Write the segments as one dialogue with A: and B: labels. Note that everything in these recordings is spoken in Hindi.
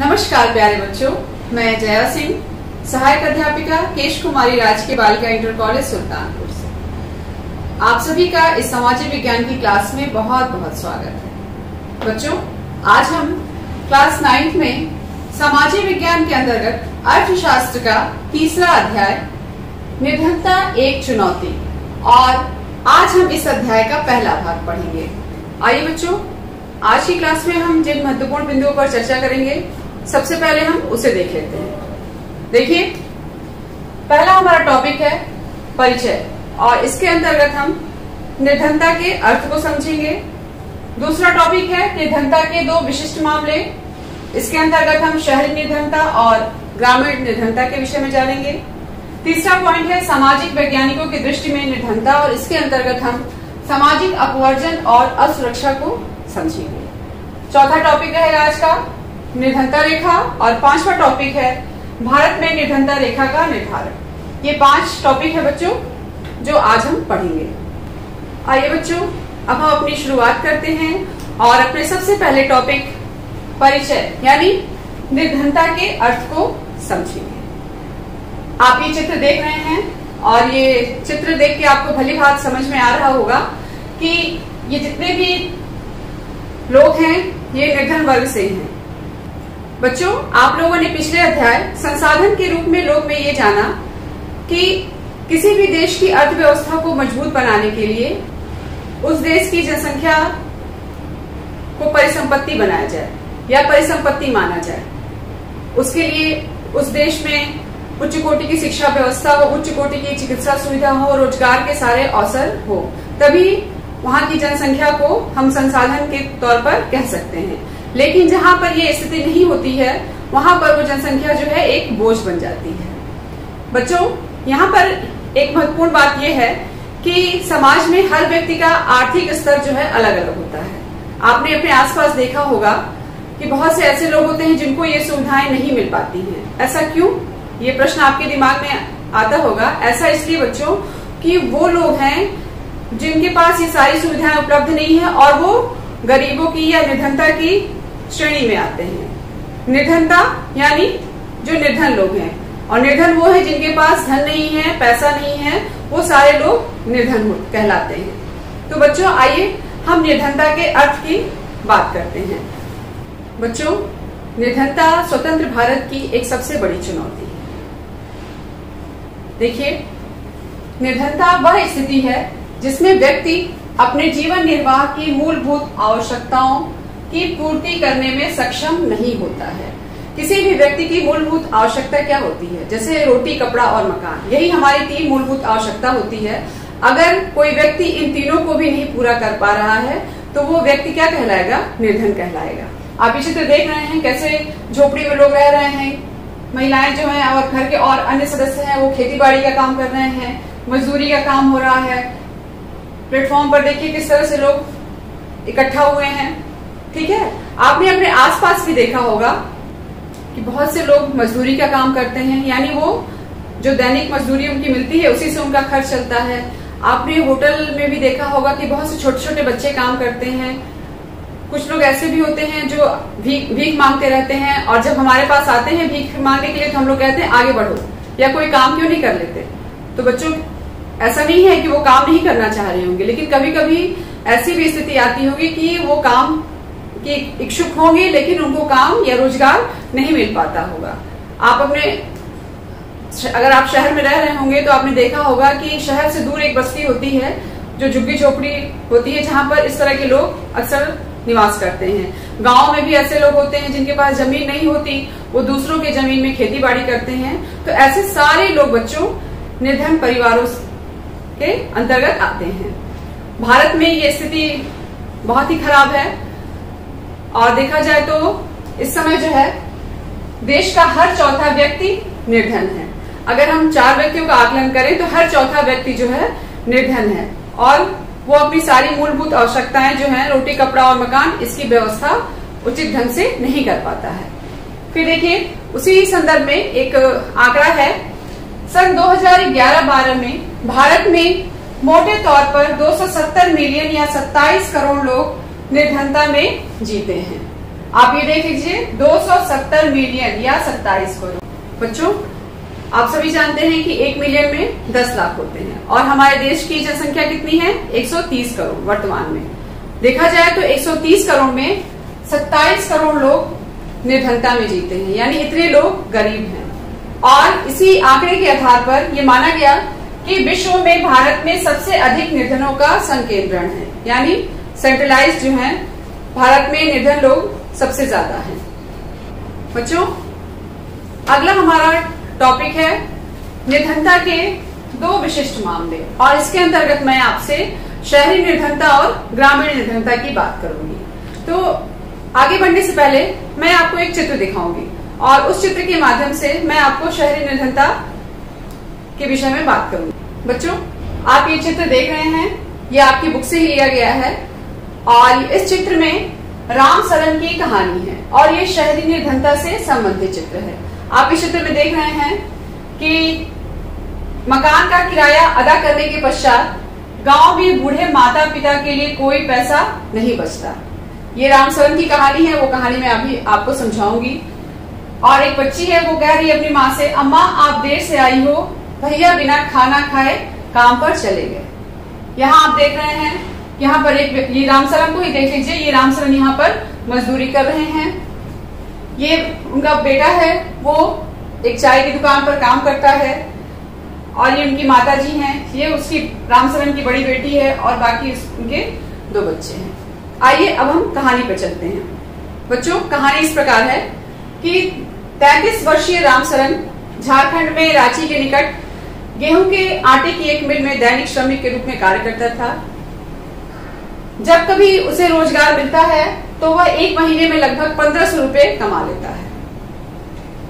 A: नमस्कार प्यारे बच्चों, मैं जया सिंह, सहायक अध्यापिका केश कुमारी राजकीय बालिका इंटर कॉलेज सुल्तानपुर से आप सभी का इस सामाजिक विज्ञान की क्लास में बहुत बहुत स्वागत है। बच्चों, आज हम क्लास 9th में सामाजिक विज्ञान के अंतर्गत अर्थशास्त्र का तीसरा अध्याय निर्धनता एक चुनौती और आज हम इस अध्याय का पहला भाग पढ़ेंगे। आइए बच्चों, आज की क्लास में हम जिन महत्वपूर्ण बिंदुओं पर चर्चा करेंगे, सबसे पहले हम उसे देख लेते हैं। देखिए, पहला हमारा टॉपिक है परिचय और इसके अंतर्गत हम निर्धनता के अर्थ को समझेंगे। दूसरा टॉपिक है निर्धनता के दो विशिष्ट मामले, इसके अंतर्गत हम शहरी निर्धनता और ग्रामीण निर्धनता के विषय में जानेंगे। तीसरा पॉइंट है सामाजिक वैज्ञानिकों की दृष्टि में निर्धनता और इसके अंतर्गत हम सामाजिक अपवर्जन और असुरक्षा को समझेंगे। चौथा टॉपिक रहेगा आज का निर्धनता रेखा और पांचवा टॉपिक है भारत में निर्धनता रेखा का निर्धारण। ये 5 टॉपिक है बच्चों जो आज हम पढ़ेंगे। आइए बच्चों, अब हम अपनी शुरुआत करते हैं और अपने सबसे पहले टॉपिक परिचय यानी निर्धनता के अर्थ को समझेंगे। आप ये चित्र देख रहे हैं और ये चित्र देख के आपको भली भांति समझ में आ रहा होगा कि ये जितने भी लोग हैं ये निर्धन वर्ग से हैं। बच्चों, आप लोगों ने पिछले अध्याय संसाधन के रूप में लोग में ये जाना कि किसी भी देश की अर्थव्यवस्था को मजबूत बनाने के लिए उस देश की जनसंख्या को परिसंपत्ति बनाया जाए या परिसंपत्ति माना जाए। उसके लिए उस देश में उच्च कोटि की शिक्षा व्यवस्था हो, उच्च कोटि की चिकित्सा सुविधा हो, रोजगार के सारे अवसर हो, तभी वहां की जनसंख्या को हम संसाधन के तौर पर कह सकते हैं। लेकिन जहां पर ये स्थिति नहीं होती है वहां पर वो जनसंख्या जो है एक बोझ बन जाती है। बच्चों, यहाँ पर एक महत्वपूर्ण बात यह है कि समाज में हर व्यक्ति का आर्थिक स्तर जो है अलग अलग होता है। आपने अपने आसपास देखा होगा कि बहुत से ऐसे लोग होते हैं जिनको ये सुविधाएं नहीं मिल पाती हैं। ऐसा क्यों? ये प्रश्न आपके दिमाग में आता होगा। ऐसा इसलिए बच्चों कि वो लोग हैं जिनके पास ये सारी सुविधाएं उपलब्ध नहीं है और वो गरीबों की या निर्धनता की श्रेणी में आते हैं। निर्धनता यानी जो निर्धन लोग हैं और निर्धन वो है जिनके पास धन नहीं है, पैसा नहीं है, वो सारे लोग निर्धन कहलाते हैं। तो बच्चों, आइए हम निर्धनता के अर्थ की बात करते हैं। बच्चों, निर्धनता स्वतंत्र भारत की एक सबसे बड़ी चुनौती है। देखिए, निर्धनता वह स्थिति है जिसमें व्यक्ति अपने जीवन निर्वाह की मूलभूत आवश्यकताओं की पूर्ति करने में सक्षम नहीं होता है। किसी भी व्यक्ति की मूलभूत आवश्यकता क्या होती है? जैसे रोटी, कपड़ा और मकान, यही हमारी 3 मूलभूत आवश्यकता होती है। अगर कोई व्यक्ति इन तीनों को भी नहीं पूरा कर पा रहा है तो वो व्यक्ति क्या कहलाएगा? निर्धन कहलाएगा। आप ये चित्र देख रहे हैं कैसे झोपड़ी में लोग रह रहे हैं। महिलाएं जो हैं और घर के और अन्य सदस्य हैं वो खेती बाड़ी का काम कर रहे हैं, मजदूरी का काम हो रहा है। प्लेटफॉर्म पर देखिए किस तरह से लोग इकट्ठा हुए हैं। ठीक है, आपने अपने आसपास भी देखा होगा कि बहुत से लोग मजदूरी का काम करते हैं, यानी वो जो दैनिक मजदूरी उनकी मिलती है उसी से उनका खर्च चलता है। आपने होटल में भी देखा होगा कि बहुत से छोटे छोटे बच्चे काम करते हैं। कुछ लोग ऐसे भी होते हैं जो भीख मांगते रहते हैं और जब हमारे पास आते हैं भीख मांगने के लिए तो हम लोग कहते हैं आगे बढ़ो या कोई काम क्यों नहीं कर लेते। तो बच्चों, ऐसा नहीं है कि वो काम नहीं करना चाह रहे होंगे, लेकिन कभी कभी ऐसी भी स्थिति आती होगी कि वो काम के इच्छुक होंगे लेकिन उनको काम या रोजगार नहीं मिल पाता होगा। अगर आप शहर में रह रहे होंगे तो आपने देखा होगा कि शहर से दूर एक बस्ती होती है जो झुग्गी झोपड़ी होती है, जहां पर इस तरह के लोग अक्सर निवास करते हैं। गांव में भी ऐसे लोग होते हैं जिनके पास जमीन नहीं होती, वो दूसरों के जमीन में खेती बाड़ी करते हैं। तो ऐसे सारे लोग बच्चों निर्धन परिवारों के अंतर्गत आते हैं। भारत में ये स्थिति बहुत ही खराब है और देखा जाए तो इस समय जो है देश का हर चौथा व्यक्ति निर्धन है। अगर हम 4 व्यक्तियों का आकलन करें तो हर चौथा व्यक्ति जो है निर्धन है और वो अपनी सारी मूलभूत आवश्यकताएं जो है रोटी, कपड़ा और मकान, इसकी व्यवस्था उचित ढंग से नहीं कर पाता है। फिर देखिए, उसी संदर्भ में एक आंकड़ा है, सन 2011-12 में भारत में मोटे तौर पर 270 मिलियन या 27 करोड़ लोग निर्धनता में जीते हैं। आप ये देख लीजिए 270 मिलियन या 27 करोड़। बच्चों, आप सभी जानते हैं कि 1 मिलियन में 10 लाख होते हैं और हमारे देश की जनसंख्या कितनी है? 130 करोड़ वर्तमान में। देखा जाए तो 130 करोड़ में 27 करोड़ लोग निर्धनता में जीते हैं, यानी इतने लोग गरीब हैं। और इसी आंकड़े के आधार पर यह माना गया कि विश्व में भारत में सबसे अधिक निर्धनों का संकेंद्रण है, यानी सेंट्रलाइज जो है भारत में निर्धन लोग सबसे ज्यादा हैं। बच्चों, अगला हमारा टॉपिक है निर्धनता के 2 विशिष्ट मामले, और इसके अंतर्गत मैं आपसे शहरी निर्धनता और ग्रामीण निर्धनता की बात करूंगी। तो आगे बढ़ने से पहले मैं आपको एक चित्र दिखाऊंगी और उस चित्र के माध्यम से मैं आपको शहरी निर्धनता के विषय में बात करूंगी। बच्चों, आप ये चित्र देख रहे हैं, ये आपकी बुक से ही लिया गया है और इस चित्र में राम सरन की कहानी है और ये शहरी निर्धनता से संबंधित चित्र है। आप इस चित्र में देख रहे हैं कि मकान का किराया अदा करने के पश्चात गांव में बूढ़े माता पिता के लिए कोई पैसा नहीं बचता। ये राम सरन की कहानी है, वो कहानी मैं अभी आपको समझाऊंगी। और एक बच्ची है, वो कह रही है अपनी माँ से, अम्मा आप देर से आई हो, भैया बिना खाना खाए काम पर चले गए। यहाँ आप देख रहे हैं, यहाँ पर एक, ये राम सरन को ही देख लीजिए, ये राम सरन यहाँ पर मजदूरी कर रहे हैं। ये उनका बेटा है, वो एक चाय की दुकान पर काम करता है और ये उनकी माता जी हैं, ये उसकी राम सरन की बड़ी बेटी है और बाकी उनके 2 बच्चे हैं। आइए अब हम कहानी पर चलते हैं। बच्चों, कहानी इस प्रकार है कि 33 वर्षीय राम सरन झारखंड में रांची के निकट गेहूं के आटे की एक मिल में दैनिक श्रमिक के रूप में कार्य करता था। जब कभी उसे रोजगार मिलता है तो वह एक महीने में लगभग 1500 रुपए कमा लेता है।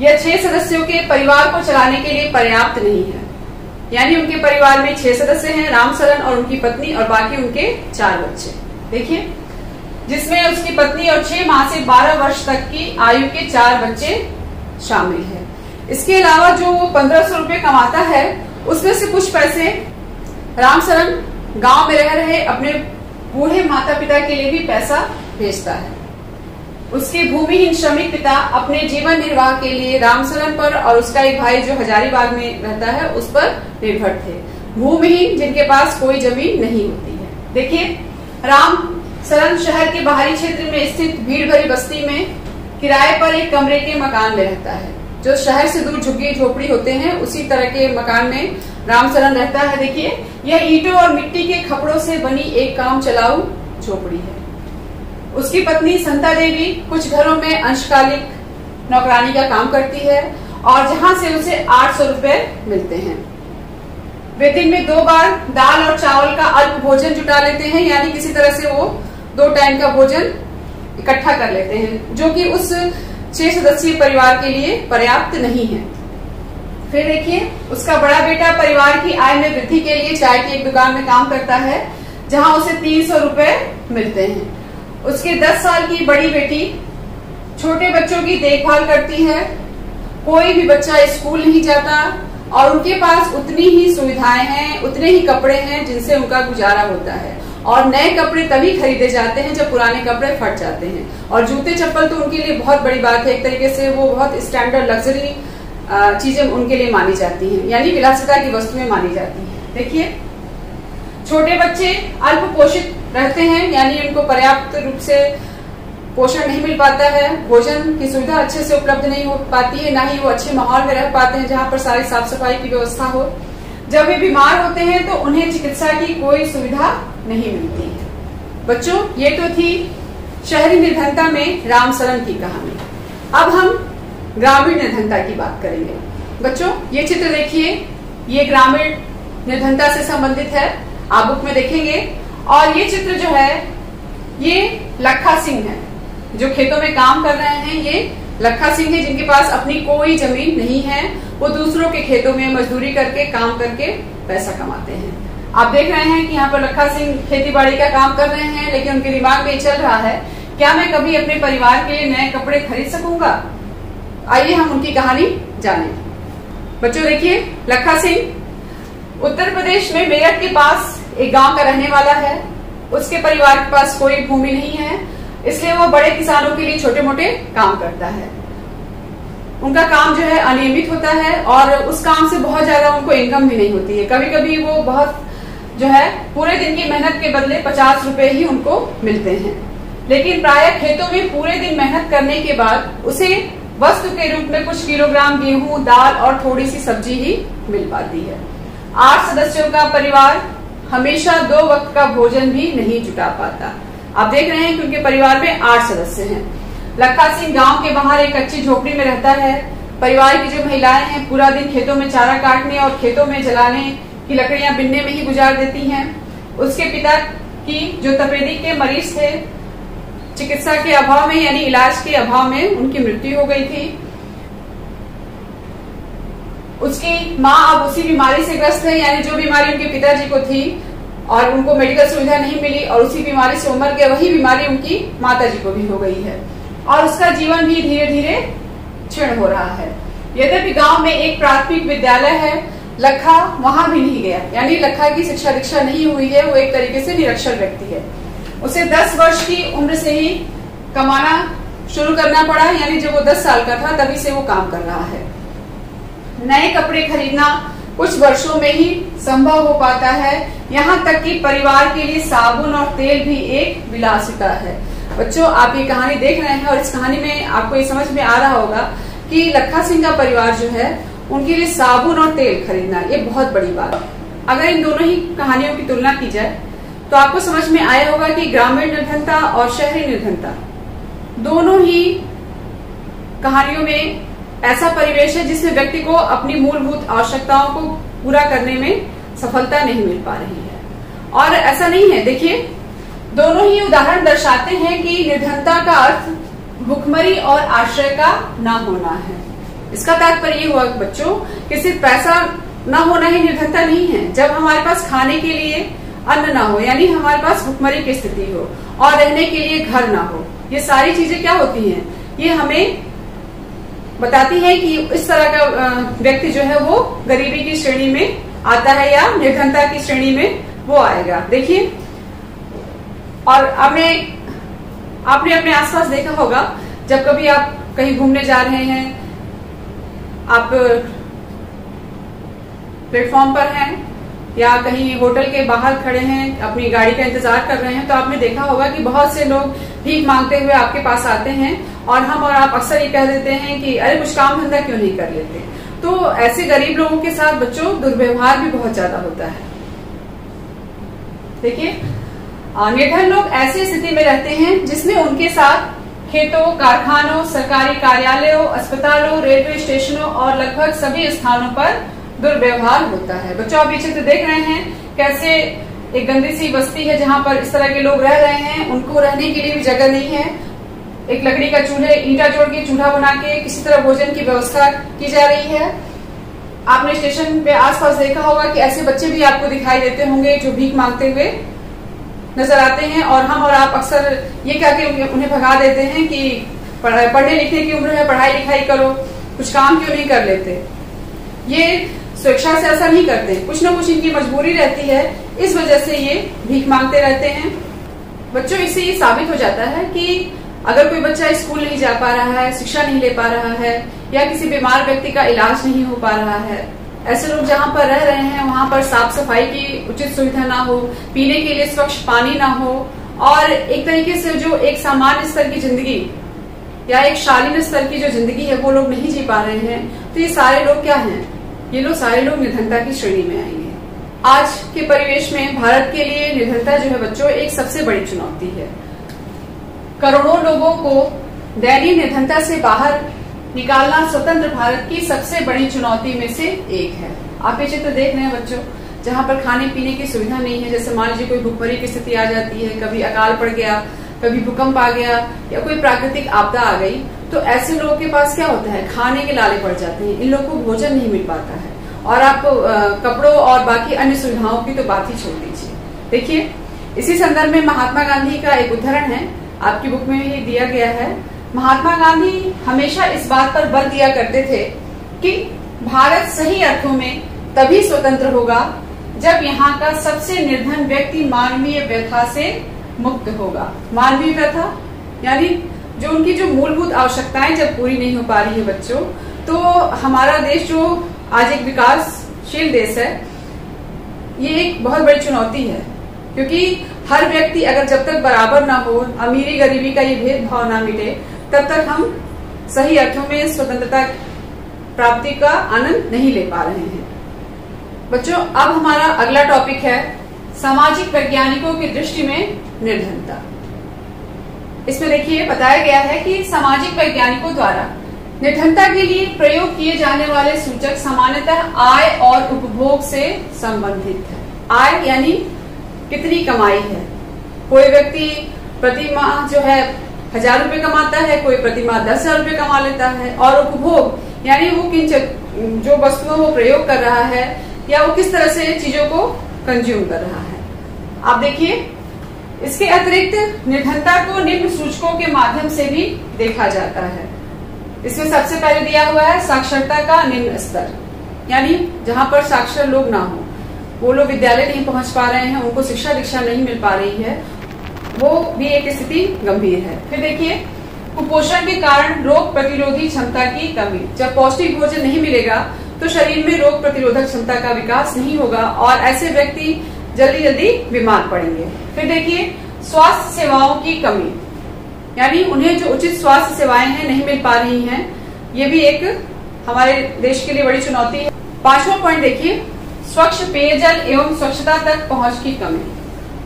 A: यह 6 सदस्यों के परिवार को चलाने के लिए पर्याप्त नहीं है, यानी उनके परिवार में 6 सदस्य हैं, राम सरन और उनकी पत्नी और बाकी उनके 4 बच्चे। देखिए, जिसमें उसकी पत्नी और 6 माह से 12 वर्ष तक की आयु के 4 बच्चे शामिल है। इसके अलावा जो वो 1500 रुपए कमाता है, उसमें से कुछ पैसे राम सरन गांव में रह रहे अपने बूढ़े माता पिता के लिए भी पैसा भेजता है। उसके भूमिहीन श्रमिक पिता अपने जीवन निर्वाह के लिए राम सरन पर और उसका एक भाई जो हजारीबाग में रहता है उस पर निर्भर थे। भूमिहीन, जिनके पास कोई जमीन नहीं होती है। देखिए, राम सरन शहर के बाहरी क्षेत्र में स्थित भीड़ भरी बस्ती में किराए पर एक कमरे के मकान में रहता है। जो शहर से दूर झुग्गी झोपड़ी होते हैं, उसी तरह के मकान में राम सरन रहता है। देखिए, यह ईंटों और मिट्टी के खपड़ों से बनी एक काम चलाऊ झोपड़ी है। उसकी पत्नी संता देवी कुछ घरों में अंशकालिक नौकरानी का काम करती है और जहां से उसे 800 रुपए मिलते हैं। वे दिन में 2 बार दाल और चावल का अल्प भोजन जुटा लेते हैं, यानी किसी तरह से वो 2 टाइम का भोजन इकट्ठा कर लेते हैं, जो कि उस 6 सदस्यीय परिवार के लिए पर्याप्त नहीं है। फिर देखिए, उसका बड़ा बेटा परिवार की आय में वृद्धि के लिए चाय की एक दुकान में काम करता है, जहां उसे 300 रुपए मिलते हैं। उसके 10 साल की बड़ी बेटी छोटे बच्चों की देखभाल करती है। कोई भी बच्चा स्कूल नहीं जाता और उनके पास उतनी ही सुविधाएं हैं, उतने ही कपड़े हैं जिनसे उनका गुजारा होता है। और नए कपड़े तभी खरीदे जाते हैं जब पुराने कपड़े फट जाते हैं। और जूते चप्पल तो उनके लिए बहुत बड़ी बात है, एक तरीके से वो बहुत स्टैंडर्ड लग्जरी चीजें उनके लिए मानी जाती हैं, यानी विलासिता की वस्तुएं मानी जाती हैं। देखिए, छोटे बच्चे अल्प पोषित रहते हैं, यानी उनको पर्याप्त रूप से पोषण नहीं मिल पाता है, भोजन की सुविधा अच्छे से उपलब्ध नहीं हो पाती है, ना ही वो अच्छे माहौल में रह पाते हैं जहां पर सारी साफ सफाई की व्यवस्था हो। जब वे बीमार होते हैं तो उन्हें चिकित्सा की कोई सुविधा नहीं मिलती है। बच्चों, ये तो थी शहरी निर्धनता में राम सरन की कहानी। अब हम ग्रामीण निर्धनता की बात करेंगे। बच्चों, ये चित्र देखिए, ये ग्रामीण निर्धनता से संबंधित है, आप बुक में देखेंगे। और ये चित्र जो है, ये लखा सिंह है, जो खेतों में काम कर रहे हैं। ये लखा सिंह है जिनके पास अपनी कोई जमीन नहीं है, वो दूसरों के खेतों में मजदूरी करके काम करके पैसा कमाते हैं। आप देख रहे हैं कि यहाँ पर लखा सिंह खेती बाड़ी का काम कर रहे हैं, लेकिन उनके दिमाग में चल रहा है, क्या मैं कभी अपने परिवार के लिए नए कपड़े खरीद सकूंगा? आइए हम उनकी कहानी जानें। बच्चों देखिए, लखा सिंह उत्तर प्रदेश में मेरठ के पास एक गांव का रहने वाला है। उसके परिवार के पास कोई भूमि नहीं है इसलिए वो बड़े किसानों के लिए छोटे मोटे काम करता है। उनका काम जो है अनियमित होता है और उस काम से बहुत ज्यादा उनको इनकम भी नहीं होती है। कभी कभी वो बहुत जो है पूरे दिन की मेहनत के बदले 50 रुपए ही उनको मिलते हैं, लेकिन प्रायः खेतों में पूरे दिन मेहनत करने के बाद उसे वस्तु के रूप में कुछ किलोग्राम गेहूं, दाल और थोड़ी सी सब्जी ही मिल पाती है। 8 सदस्यों का परिवार हमेशा 2 वक्त का भोजन भी नहीं जुटा पाता। आप देख रहे हैं कि उनके परिवार में 8 सदस्य हैं। लखा सिंह गांव के बाहर एक कच्ची झोपड़ी में रहता है। परिवार की जो महिलाएं हैं पूरा दिन खेतों में चारा काटने और खेतों में जलाने की लकड़ियां बिनने में ही गुजार देती हैं। उसके पिता की जो तपेदिक के मरीज थे, चिकित्सा के अभाव में यानी इलाज के अभाव में उनकी मृत्यु हो गई थी। उसकी माँ अब उसी बीमारी से ग्रस्त है, यानी जो बीमारी उनके पिताजी को थी और उनको मेडिकल सुविधा नहीं मिली और उसी बीमारी से उमर गया, वही बीमारी उनकी माताजी को भी हो गई है और उसका जीवन भी धीरे धीरे क्षीण हो रहा है। यद्यपि गांव में एक प्राथमिक विद्यालय है, लखा वहां भी नहीं गया, यानी लखा की शिक्षा दीक्षा नहीं हुई है। वो एक तरीके से निरक्षर व्यक्ति है। उसे 10 वर्ष की उम्र से ही कमाना शुरू करना पड़ा, यानी जब वो 10 साल का था तभी से वो काम कर रहा है। नए कपड़े खरीदना कुछ वर्षों में ही संभव हो पाता है, यहाँ तक कि परिवार के लिए साबुन और तेल भी एक विलासिता है। बच्चों, आप ये कहानी देख रहे हैं और इस कहानी में आपको ये समझ में आ रहा होगा कि लखा सिंह का परिवार जो है उनके लिए साबुन और तेल खरीदना ये बहुत बड़ी बात है। अगर इन दोनों ही कहानियों की तुलना की जाए तो आपको समझ में आया होगा कि ग्रामीण निर्धनता और शहरी निर्धनता दोनों ही कहानियों में ऐसा परिवेश है जिसमें व्यक्ति को अपनी मूलभूत आवश्यकताओं को पूरा करने में सफलता नहीं मिल पा रही है। और ऐसा नहीं है, देखिए दोनों ही उदाहरण दर्शाते हैं कि निर्धनता का अर्थ भुखमरी और आश्रय का ना होना है। इसका तात्पर्य ये हुआ बच्चों कि सिर्फ पैसा ना होना ही निर्धनता नहीं है। जब हमारे पास खाने के लिए अन्न ना हो, यानी हमारे पास भुखमरी की स्थिति हो और रहने के लिए घर ना हो, ये सारी चीजें क्या होती हैं, ये हमें बताती है कि इस तरह का व्यक्ति जो है वो गरीबी की श्रेणी में आता है या निर्धनता की श्रेणी में वो आएगा। देखिए, और आपने अपने आसपास देखा होगा, जब कभी आप कहीं घूमने जा रहे हैं, आप प्लेटफॉर्म पर हैं या कहीं होटल के बाहर खड़े हैं, अपनी गाड़ी का इंतजार कर रहे हैं, तो आपने देखा होगा कि बहुत से लोग भीख मांगते हुए आपके पास आते हैं और हम और आप अक्सर ये कह देते हैं कि अरे कुछ काम धंधा क्यों नहीं कर लेते। तो ऐसे गरीब लोगों के साथ बच्चों दुर्व्यवहार भी बहुत ज्यादा होता है। देखिए, निर्धन लोग ऐसी स्थिति में रहते हैं जिसमें उनके साथ खेतों, कारखानों, सरकारी कार्यालयों, अस्पतालों, रेलवे स्टेशनों और लगभग सभी स्थानों पर दुर्व्यवहार होता है। बच्चों, आप ये चित्र देख रहे हैं कैसे एक गंदी सी बस्ती है जहां पर इस तरह के लोग रह रहे हैं, उनको रहने के लिए भी जगह नहीं है। एक लकड़ी का चूल्हे, ईंटा जोड़ के चूल्हा बना के किसी तरह भोजन की व्यवस्था की जा रही है। आपने स्टेशन पे आसपास देखा होगा कि ऐसे बच्चे भी आपको दिखाई देते होंगे जो भीख मांगते हुए नजर आते हैं और हम और आप अक्सर ये कह के उन्हें भगा देते हैं कि पढ़ने लिखने की उम्र है, पढ़ाई लिखाई करो, कुछ काम क्यों नहीं कर लेते। ये स्वेच्छा से ऐसा नहीं करते, कुछ न कुछ इनकी मजबूरी रहती है, इस वजह से ये भीख मांगते रहते हैं। बच्चों, इससे ये साबित हो जाता है कि अगर कोई बच्चा स्कूल नहीं जा पा रहा है, शिक्षा नहीं ले पा रहा है या किसी बीमार व्यक्ति का इलाज नहीं हो पा रहा है, ऐसे लोग जहाँ पर रह रहे हैं वहां पर साफ सफाई की उचित सुविधा ना हो, पीने के लिए स्वच्छ पानी ना हो और एक तरीके से जो एक सामान्य स्तर की जिंदगी या एक शालीन स्तर की जो जिंदगी है वो लोग नहीं जी पा रहे हैं, तो ये सारे लोग क्या हैं, ये लोग सारे लोग निर्धनता की श्रेणी में आएंगे। आज के परिवेश में भारत के लिए निर्धनता जो है बच्चों एक सबसे बड़ी चुनौती है। करोड़ों लोगों को दयनीय निर्धनता से बाहर निकालना स्वतंत्र भारत की सबसे बड़ी चुनौती में से एक है। आप ये चित्र देख रहे हैं बच्चों, जहाँ पर खाने पीने की सुविधा नहीं है, जैसे मान लीजिए कोई भूखमरी की स्थिति आ जाती है, कभी अकाल पड़ गया, कभी भूकंप आ गया या कोई प्राकृतिक आपदा आ गई, तो ऐसे लोगों के पास क्या होता है, खाने के लाले पड़ जाते हैं, इन लोगों को भोजन नहीं मिल पाता है और आप कपड़ों और बाकी अन्य सुविधाओं की तो बात ही छोड़ दीजिए। देखिए, इसी संदर्भ में महात्मा गांधी का एक उदाहरण है, आपकी बुक में ही दिया गया है। महात्मा गांधी हमेशा इस बात पर बल दिया करते थे कि भारत सही अर्थों में तभी स्वतंत्र होगा जब यहाँ का सबसे निर्धन व्यक्ति मानवीय व्यथा से मुक्त होगा। मानवीय व्यथा यानी जो उनकी जो मूलभूत आवश्यकताएं जब पूरी नहीं हो पा रही है बच्चों, तो हमारा देश जो आज एक विकासशील देश है, ये एक बहुत बड़ी चुनौती है। क्योंकि हर व्यक्ति अगर जब तक बराबर ना हो, अमीरी गरीबी का ये भेदभाव ना मिटे, तब तक हम सही अर्थों में स्वतंत्रता प्राप्ति का आनंद नहीं ले पा रहे हैं। बच्चों, अब हमारा अगला टॉपिक है सामाजिक वैज्ञानिकों की दृष्टि में निर्धनता। इसमें देखिए बताया गया है कि सामाजिक वैज्ञानिकों द्वारा निर्धनता के लिए प्रयोग किए जाने वाले सूचक सामान्यतः आय और उपभोग से संबंधित है। आय यानी कितनी कमाई है। कोई व्यक्ति प्रति माह जो है 1000 रुपए कमाता है, कोई प्रति माह 10,000 रुपए कमा लेता है। और उपभोग यानी वो किन जो वस्तुओं वो प्रयोग कर रहा है या वो किस तरह से चीजों को कंज्यूम कर रहा है। आप देखिए, इसके अतिरिक्त निर्धनता को निम्न सूचकों के माध्यम से भी देखा जाता है। इसमें सबसे पहले दिया हुआ है साक्षरता का निम्न स्तर, यानी जहां पर साक्षर लोग ना हो, वो लोग विद्यालय नहीं पहुंच पा रहे हैं, उनको शिक्षा दीक्षा नहीं मिल पा रही है, वो भी एक स्थिति गंभीर है। फिर देखिए, कुपोषण के कारण रोग प्रतिरोधी क्षमता की कमी। जब पौष्टिक भोजन नहीं मिलेगा तो शरीर में रोग प्रतिरोधक क्षमता का विकास नहीं होगा और ऐसे व्यक्ति जल्दी जल्दी बीमार पड़ेंगे। फिर देखिए, स्वास्थ्य सेवाओं की कमी, यानी उन्हें जो उचित स्वास्थ्य सेवाएं हैं नहीं मिल पा रही हैं, ये भी एक हमारे देश के लिए बड़ी चुनौती है। 5वां पॉइंट देखिए, स्वच्छ पेयजल एवं स्वच्छता तक पहुंच की कमी।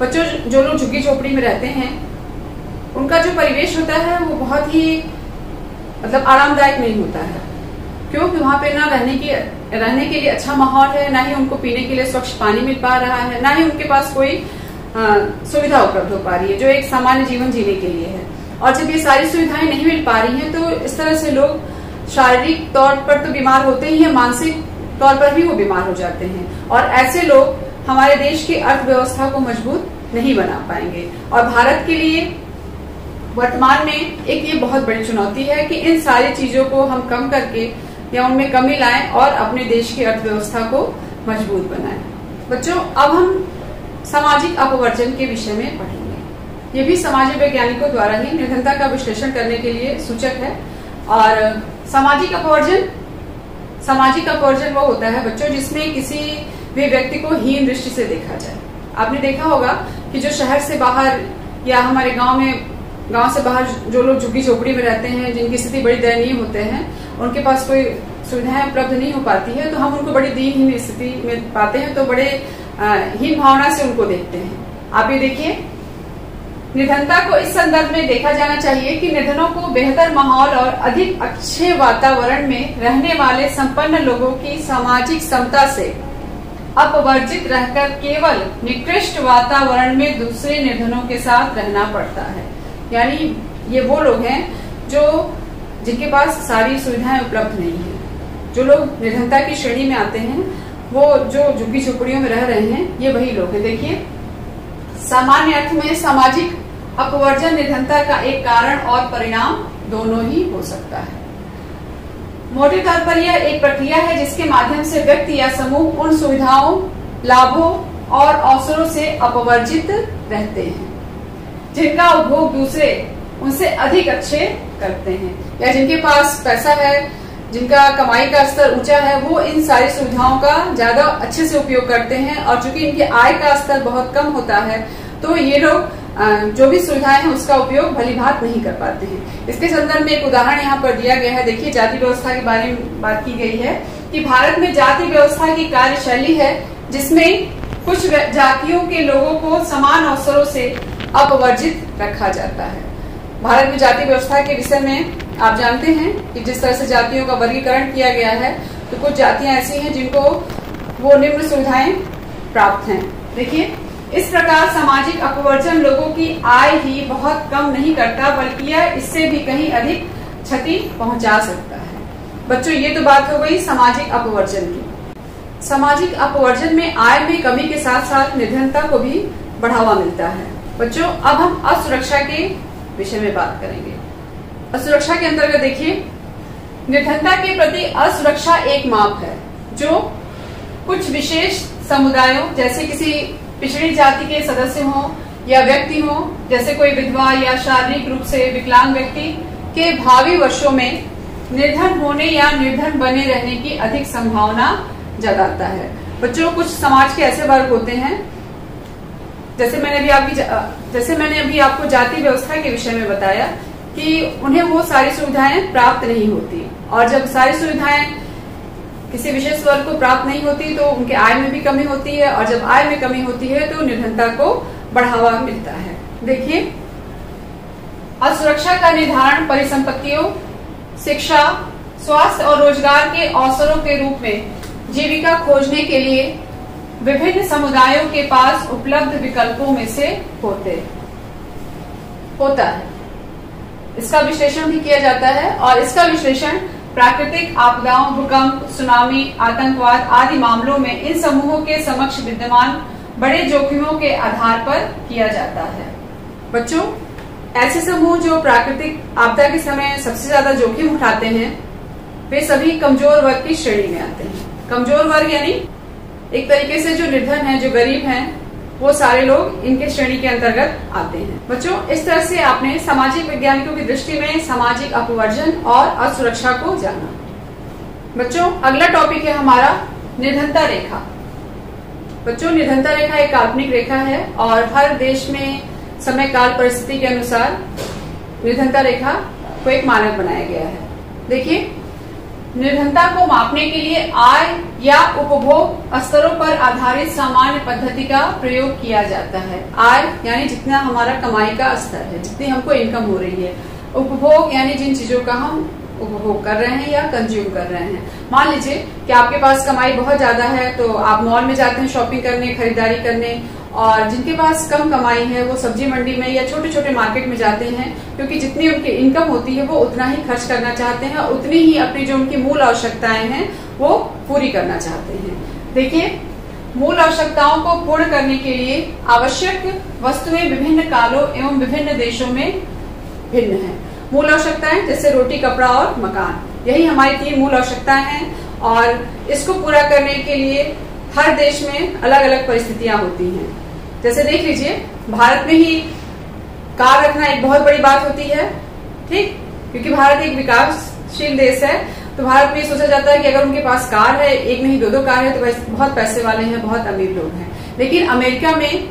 A: बच्चों, जो लोग झुग्गी झोपड़ी में रहते हैं, उनका जो परिवेश होता है वो बहुत ही मतलब आरामदायक नहीं होता है। क्योंकि वहां पे ना रहने के लिए अच्छा माहौल है, ना ही उनको पीने के लिए स्वच्छ पानी मिल पा रहा है, ना ही उनके पास कोई सुविधा उपलब्ध हो पा रही है जो एक सामान्य जीवन जीने के लिए है। और जब ये सारी सुविधाएं नहीं मिल पा रही हैं, तो इस तरह से लोग शारीरिक तौर पर तो बीमार होते ही हैं, मानसिक तौर पर भी वो बीमार हो जाते हैं। और ऐसे लोग हमारे देश की अर्थव्यवस्था को मजबूत नहीं बना पाएंगे। और भारत के लिए वर्तमान में एक ये बहुत बड़ी चुनौती है कि इन सारी चीजों को हम कम करके या उनमें कमी लाएं और अपने देश की अर्थव्यवस्था को मजबूत बनाएं। बच्चों, अब हम सामाजिक अपवर्जन के विषय में पढ़ेंगे। ये भी सामाजिक वैज्ञानिकों द्वारा ही निर्धनता का विश्लेषण करने के लिए सूचक है। और सामाजिक अपवर्जन वो होता है बच्चों जिसमें किसी भी व्यक्ति को हीन दृष्टि से देखा जाए। आपने देखा होगा कि जो शहर से बाहर या हमारे गांव से बाहर जो लोग झुग्गी झोपड़ी में रहते हैं, जिनकी स्थिति बड़ी दयनीय होते हैं, उनके पास कोई सुविधाएं उपलब्ध नहीं हो पाती है, तो हम उनको बड़ी दीनहीन स्थिति में पाते हैं, तो बड़े हीन भावना से उनको देखते हैं। आप ये देखिए, निर्धनता को इस संदर्भ में देखा जाना चाहिए कि निर्धनों को बेहतर माहौल और अधिक अच्छे वातावरण में रहने वाले संपन्न लोगों की सामाजिक समता से अपवर्जित रहकर केवल निकृष्ट वातावरण में दूसरे निर्धनों के साथ रहना पड़ता है। यानी ये वो लोग हैं जिनके पास सारी सुविधाएं उपलब्ध नहीं है। जो लोग निर्धनता की श्रेणी में आते हैं, वो जो झुग्गी झोपड़ियों में रह रहे हैं, ये वही लोग हैं। देखिए, सामान्य अर्थ में सामाजिक अपवर्जन निर्धनता का एक कारण और परिणाम दोनों ही हो सकता है। मोटे तौर पर यह एक प्रक्रिया है जिसके माध्यम से व्यक्ति या समूह उन सुविधाओं, लाभों और अवसरों से अपवर्जित रहते हैं जिनका उपभोग दूसरे उनसे अधिक अच्छे करते हैं, या जिनके पास पैसा है, जिनका कमाई का स्तर ऊंचा है, वो इन सारी सुविधाओं का ज्यादा अच्छे से उपयोग करते हैं। और चूंकि इनके आय का स्तर बहुत कम होता है, तो ये लोग जो भी सुविधाएं हैं उसका उपयोग भली भांति नहीं कर पाते हैं। इसके संदर्भ में एक उदाहरण यहाँ पर दिया गया है। देखिए, जाति व्यवस्था के बारे में बात की गई है कि भारत में जाति व्यवस्था की कार्यशैली है जिसमें कुछ जातियों के लोगों को समान अवसरों से अपवर्जित रखा जाता है। भारत में जाति व्यवस्था के विषय में आप जानते हैं कि जिस तरह से जातियों का वर्गीकरण किया गया है, तो कुछ जातियां ऐसी हैं जिनको वो निम्न सुविधाएं प्राप्त हैं। देखिए, इस प्रकार सामाजिक अपवर्जन लोगों की आय ही बहुत कम नहीं करता, बल्कि यह इससे भी कहीं अधिक क्षति पहुंचा सकता है। बच्चों, ये तो बात हो गई सामाजिक अपवर्जन की। सामाजिक अपवर्जन में आय में कमी के साथ साथ निर्धनता को भी बढ़ावा मिलता है। बच्चों, अब हम असुरक्षा के विषय में बात करेंगे। असुरक्षा के अंतर्गत देखिए, निर्धनता के प्रति असुरक्षा एक माप है जो कुछ विशेष समुदायों, जैसे किसी पिछड़ी जाति के सदस्य हों या व्यक्ति हो, जैसे कोई विधवा या शारीरिक रूप से विकलांग व्यक्ति के भावी वर्षों में निर्धन होने या निर्धन बने रहने की अधिक संभावना जताता है। बच्चों, कुछ समाज के ऐसे वर्ग होते हैं, जैसे मैंने अभी आपको जाति व्यवस्था के विषय में बताया कि उन्हें वो सारी सुविधाएं प्राप्त नहीं होती, और जब सारी सुविधाएं किसी विशेष वर्ग को प्राप्त नहीं होती तो उनके आय में भी कमी होती है, और जब आय में कमी होती है तो निर्धनता को बढ़ावा मिलता है। देखिए, असुरक्षा का निर्धारण परिसंपत्तियों, शिक्षा, स्वास्थ्य और रोजगार के अवसरों के रूप में जीविका खोजने के लिए विभिन्न समुदायों के पास उपलब्ध विकल्पों में से होता है। इसका विश्लेषण भी किया जाता है, और इसका विश्लेषण प्राकृतिक आपदाओं, भूकंप, सुनामी, आतंकवाद आदि मामलों में इन समूहों के समक्ष विद्यमान बड़े जोखिमों के आधार पर किया जाता है। बच्चों, ऐसे समूह जो प्राकृतिक आपदा के समय सबसे ज्यादा जोखिम उठाते हैं, वे सभी कमजोर वर्ग की श्रेणी में आते हैं। कमजोर वर्ग यानी एक तरीके से जो निर्धन है, जो गरीब हैं, वो सारे लोग इनके श्रेणी के अंतर्गत आते हैं। बच्चों, इस तरह से आपने सामाजिक वैज्ञानिकों की दृष्टि में सामाजिक अपवर्जन और असुरक्षा को जाना। बच्चों, अगला टॉपिक है हमारा निर्धनता रेखा। बच्चों, निर्धनता रेखा एक काल्पनिक रेखा है, और हर देश में समय काल परिस्थिति के अनुसार निर्धनता रेखा को एक मानक बनाया गया है। देखिए, निर्धनता को मापने के लिए आय या उपभोग स्तरों पर आधारित सामान्य पद्धति का प्रयोग किया जाता है। आय यानी जितना हमारा कमाई का स्तर है, जितनी हमको इनकम हो रही है। उपभोग यानी जिन चीजों का हम उपभोग कर रहे हैं या कंज्यूम कर रहे हैं। मान लीजिए कि आपके पास कमाई बहुत ज्यादा है, तो आप मॉल में जाते हैं शॉपिंग करने, खरीदारी करने, और जिनके पास कम कमाई है वो सब्जी मंडी में या छोटे छोटे मार्केट में जाते हैं, क्योंकि जितनी उनकी इनकम होती है वो उतना ही खर्च करना चाहते हैं, और उतनी ही अपनी जो उनकी मूल आवश्यकताएं हैं वो पूरी करना चाहते हैं। देखिए, मूल आवश्यकताओं को पूर्ण करने के लिए आवश्यक वस्तुएं विभिन्न कालों एवं विभिन्न देशों में भिन्न है। मूल आवश्यकताएं जैसे रोटी, कपड़ा और मकान, यही हमारी 3 मूल आवश्यकताएं हैं, और इसको पूरा करने के लिए हर देश में अलग अलग परिस्थितियां होती हैं। जैसे देख लीजिए, भारत में ही कार रखना एक बहुत बड़ी बात होती है, ठीक, क्योंकि भारत एक विकासशील देश है, तो भारत में सोचा जाता है कि अगर उनके पास कार है, एक नहीं 2-2 कार है, तो बहुत पैसे वाले हैं, बहुत अमीर लोग हैं। लेकिन अमेरिका में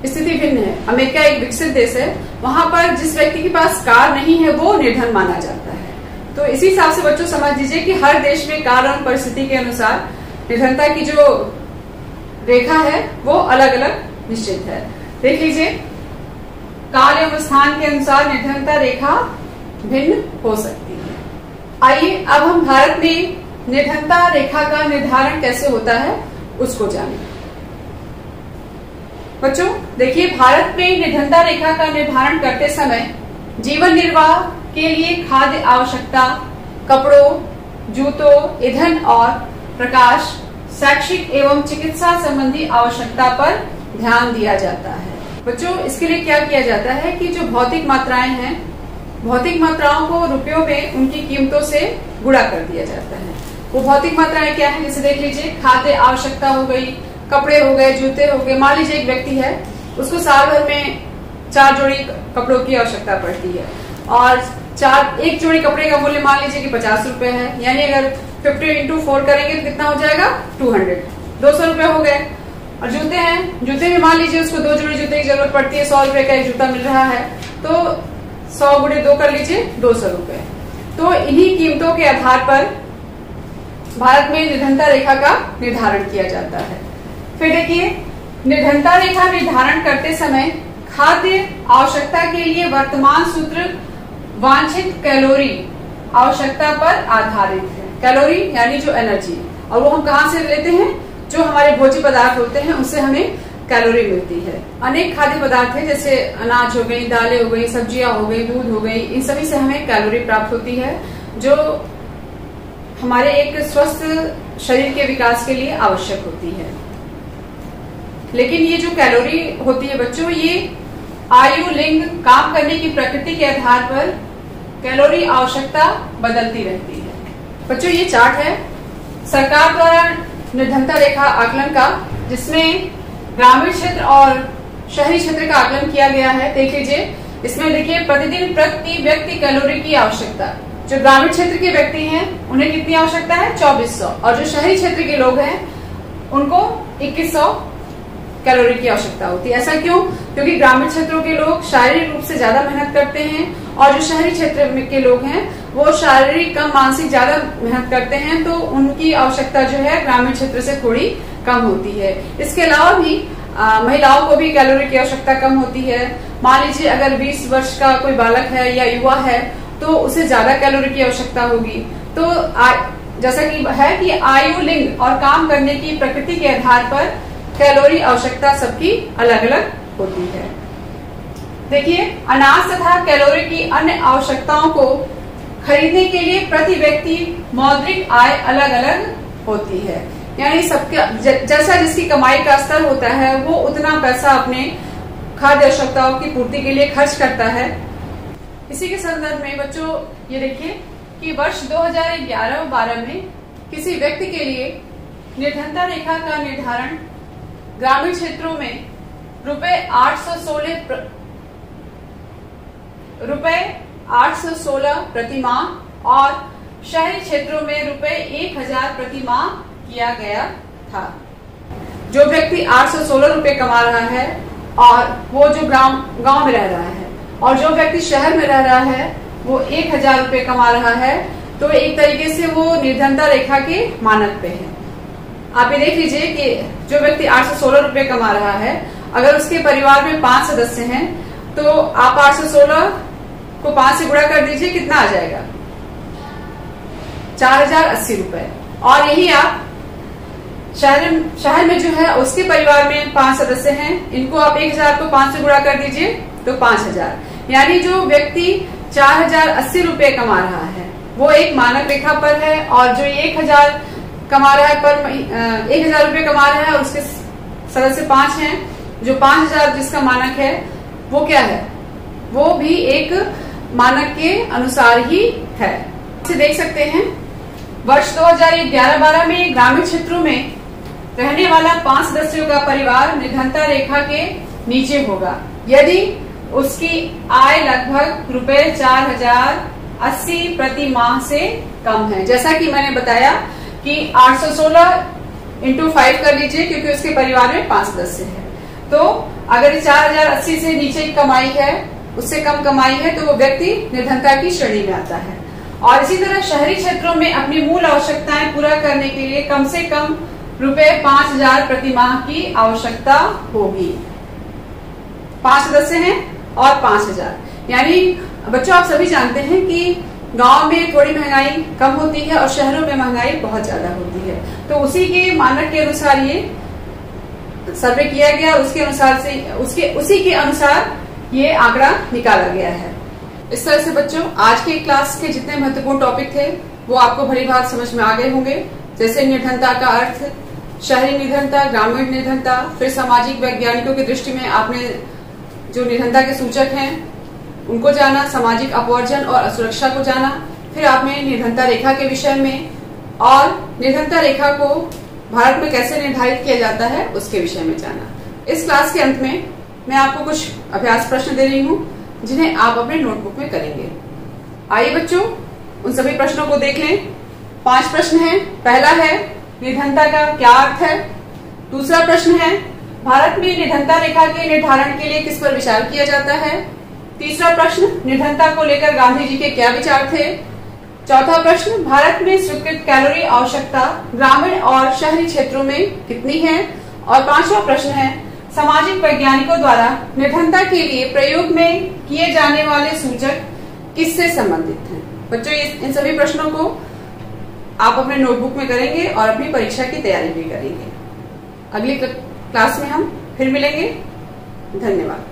A: स्थिति भिन्न है। अमेरिका एक विकसित देश है, वहां पर जिस व्यक्ति के पास कार नहीं है वो निर्धन माना जाता है। तो इसी हिसाब से बच्चों समझ लीजिए कि हर देश में काल और परिस्थिति के अनुसार निर्धनता की जो रेखा है वो अलग अलग निश्चित है। देख लीजिए, काल एवं स्थान के अनुसार निर्धनता रेखा भिन्न हो सकती है। आइए अब हम भारत में निर्धनता रेखा का निर्धारण कैसे होता है उसको जानें। बच्चों, देखिए, भारत में निर्धनता रेखा का निर्धारण करते समय जीवन निर्वाह के लिए खाद्य आवश्यकता, कपड़ों, जूतों, ईंधन और प्रकाश, शैक्षिक एवं चिकित्सा संबंधी आवश्यकता पर ध्यान दिया जाता है। बच्चों, इसके लिए क्या किया जाता है कि जो भौतिक मात्राएं हैं, भौतिक मात्राओं को रुपयों में उनकी कीमतों से गुणा कर दिया जाता है। वो भौतिक मात्राएं क्या है, जैसे देख लीजिए, खाद्य आवश्यकता हो गई, कपड़े हो गए, जूते हो गए। मान लीजिए एक व्यक्ति है, उसको साल भर में 4 जोड़ी कपड़ों की आवश्यकता पड़ती है, और एक जोड़ी कपड़े का मूल्य मान लीजिए कि 50 रुपए है, यानी अगर 50 × 4 करेंगे तो कितना हो जाएगा, 200 रुपए हो गए। और जूते हैं, जूते भी मान लीजिए उसको 2 जोड़ी जूते की जरूरत पड़ती है, 100 रुपए का एक जूता मिल रहा है, तो 100 × 2 कर लीजिए, 200 रुपए। तो इन्हीं कीमतों के आधार पर भारत में निर्धनता रेखा का निर्धारण किया जाता है। फिर देखिए, निर्धनता रेखा निर्धारण करते समय खाद्य आवश्यकता के लिए वर्तमान सूत्र वांछित कैलोरी आवश्यकता पर आधारित है। कैलोरी यानी जो एनर्जी, और वो हम कहाँ से लेते हैं, जो हमारे भोज्य पदार्थ होते हैं उससे हमें कैलोरी मिलती है। अनेक खाद्य पदार्थ हैं, जैसे अनाज हो गई, दालें हो गई, सब्जियां हो गई, दूध हो गई, इन सभी से हमें कैलोरी प्राप्त होती है, जो हमारे एक स्वस्थ शरीर के विकास के लिए आवश्यक होती है। लेकिन ये जो कैलोरी होती है बच्चों, ये आयु, लिंग, काम करने की प्रकृति के आधार पर कैलोरी आवश्यकता बदलती रहती है। बच्चों, ये चार्ट है सरकार द्वारा निर्धनता रेखा आकलन का, जिसमें ग्रामीण क्षेत्र और शहरी क्षेत्र का आकलन किया गया है। देख लीजिए, इसमें देखिए प्रतिदिन प्रति व्यक्ति कैलोरी की आवश्यकता। जो ग्रामीण क्षेत्र के व्यक्ति हैं उन्हें कितनी आवश्यकता है? 2400, और जो शहरी क्षेत्र के लोग हैं उनको 2100 कैलोरी की आवश्यकता होती है। ऐसा क्यों? क्योंकि ग्रामीण क्षेत्रों के लोग शारीरिक रूप से ज्यादा मेहनत करते हैं और जो शहरी क्षेत्र के लोग हैं वो शारीरिक कम मानसिक ज्यादा मेहनत करते हैं, तो उनकी आवश्यकता जो है ग्रामीण क्षेत्र से थोड़ी कम होती है। इसके अलावा भी महिलाओं को भी कैलोरी की आवश्यकता कम होती है। मान लीजिए अगर 20 वर्ष का कोई बालक है या युवा है तो उसे ज्यादा कैलोरी की आवश्यकता होगी। तो जैसा कि है कि आयु, लिंग और काम करने की प्रकृति के आधार पर कैलोरी आवश्यकता सबकी अलग अलग होती है। देखिए, अनाज तथा कैलोरी की अन्य आवश्यकताओं को खरीदने के लिए प्रति व्यक्ति मौद्रिक आय अलग अलग होती है। यानी सबके जैसा जिसकी कमाई का स्तर होता है वो उतना पैसा अपने खाद्य आवश्यकताओं की पूर्ति के लिए खर्च करता है। इसी के संदर्भ में बच्चों ये देखिए कि वर्ष 2011-12 में किसी व्यक्ति के लिए निर्धनता रेखा का निर्धारण ग्रामीण क्षेत्रों में रुपए 816 प्रति माह और शहरी क्षेत्रों में रुपए 1000 प्रति माह किया गया था। जो व्यक्ति 816 रुपए कमा रहा है और वो जो गांव में रह रहा है, और जो व्यक्ति शहर में रह रहा है वो 1000 रुपए कमा रहा है, तो एक तरीके से वो निर्धनता रेखा के मानक पे है। आप ये देख लीजिए कि जो व्यक्ति 816 रुपए कमा रहा है, अगर उसके परिवार में 5 सदस्य हैं तो आप 816 को 5 से गुणा कर दीजिए, कितना आ जाएगा? 4080 रुपए। और यही आप शहर में जो है उसके परिवार में 5 सदस्य हैं, इनको आप 1000 को 5 से गुणा कर दीजिए तो 5000। यानी जो व्यक्ति 4080 रुपए कमा रहा है वो एक मानक रेखा पर है, और जो 1000 कमा रहा है 1000 रुपए कमा रहा है और उसके सदस्य 5 हैं, जो 5000 जिसका मानक है वो क्या है? वो भी एक मानक के अनुसार ही है। इसे देख सकते हैं, वर्ष 2011-12 में ग्रामीण क्षेत्रों में रहने वाला 5 सदस्यों का परिवार निर्धनता रेखा के नीचे होगा यदि उसकी आय लगभग रुपए 4080 प्रति माह से कम है। जैसा कि मैंने बताया कि 816 × 5 कर लीजिए, क्योंकि उसके परिवार में 5 सदस्य है। तो अगर 4080 से नीचे की कमाई है, उससे कम कमाई है, तो वो व्यक्ति निर्धनता की श्रेणी में आता है। और इसी तरह शहरी क्षेत्रों में अपनी मूल आवश्यकताएं पूरा करने के लिए कम से कम रुपए 5000 प्रति माह की आवश्यकता होगी। 5 सदस्य हैं और 5000। यानी बच्चों आप सभी जानते हैं कि गांव में थोड़ी महंगाई कम होती है और शहरों में महंगाई बहुत ज्यादा होती है। तो उसी के मानक के अनुसार ये सर्वे किया गया, उसके अनुसार से उसी के अनुसार ये आंकड़ा निकाला गया है। इस तरह से बच्चों आज के क्लास के जितने महत्वपूर्ण टॉपिक थे वो आपको भली भांति समझ में आ गए होंगे। जैसे निर्धनता का अर्थ, शहरी निर्धनता, ग्रामीण निर्धनता, फिर सामाजिक वैज्ञानिकों की दृष्टि में आपने जो निर्धनता के सूचक हैं उनको जाना, सामाजिक अपवर्जन और असुरक्षा को जाना, फिर आपने निर्धनता रेखा के विषय में और निर्धनता रेखा को भारत में कैसे निर्धारित किया जाता है उसके विषय में जाना। इस क्लास के अंत में मैं आपको कुछ अभ्यास प्रश्न दे रही हूँ जिन्हें आप अपने नोटबुक में करेंगे। आइए बच्चों उन सभी प्रश्नों को देख लें। 5 प्रश्न हैं। पहला है निर्धनता का क्या अर्थ है। दूसरा प्रश्न है भारत में निर्धनता रेखा के निर्धारण के लिए किस पर विचार किया जाता है। तीसरा प्रश्न निर्धनता को लेकर गांधी जी के क्या विचार थे। चौथा प्रश्न भारत में स्वीकृत कैलोरी आवश्यकता ग्रामीण और शहरी क्षेत्रों में कितनी है। और 5वां प्रश्न है सामाजिक वैज्ञानिकों द्वारा निर्धनता के लिए प्रयोग में किए जाने वाले सूचक किससे संबंधित हैं। बच्चों इन सभी प्रश्नों को आप अपने नोटबुक में करेंगे और अपनी परीक्षा की तैयारी भी करेंगे। अगली क्लास में हम फिर मिलेंगे। धन्यवाद।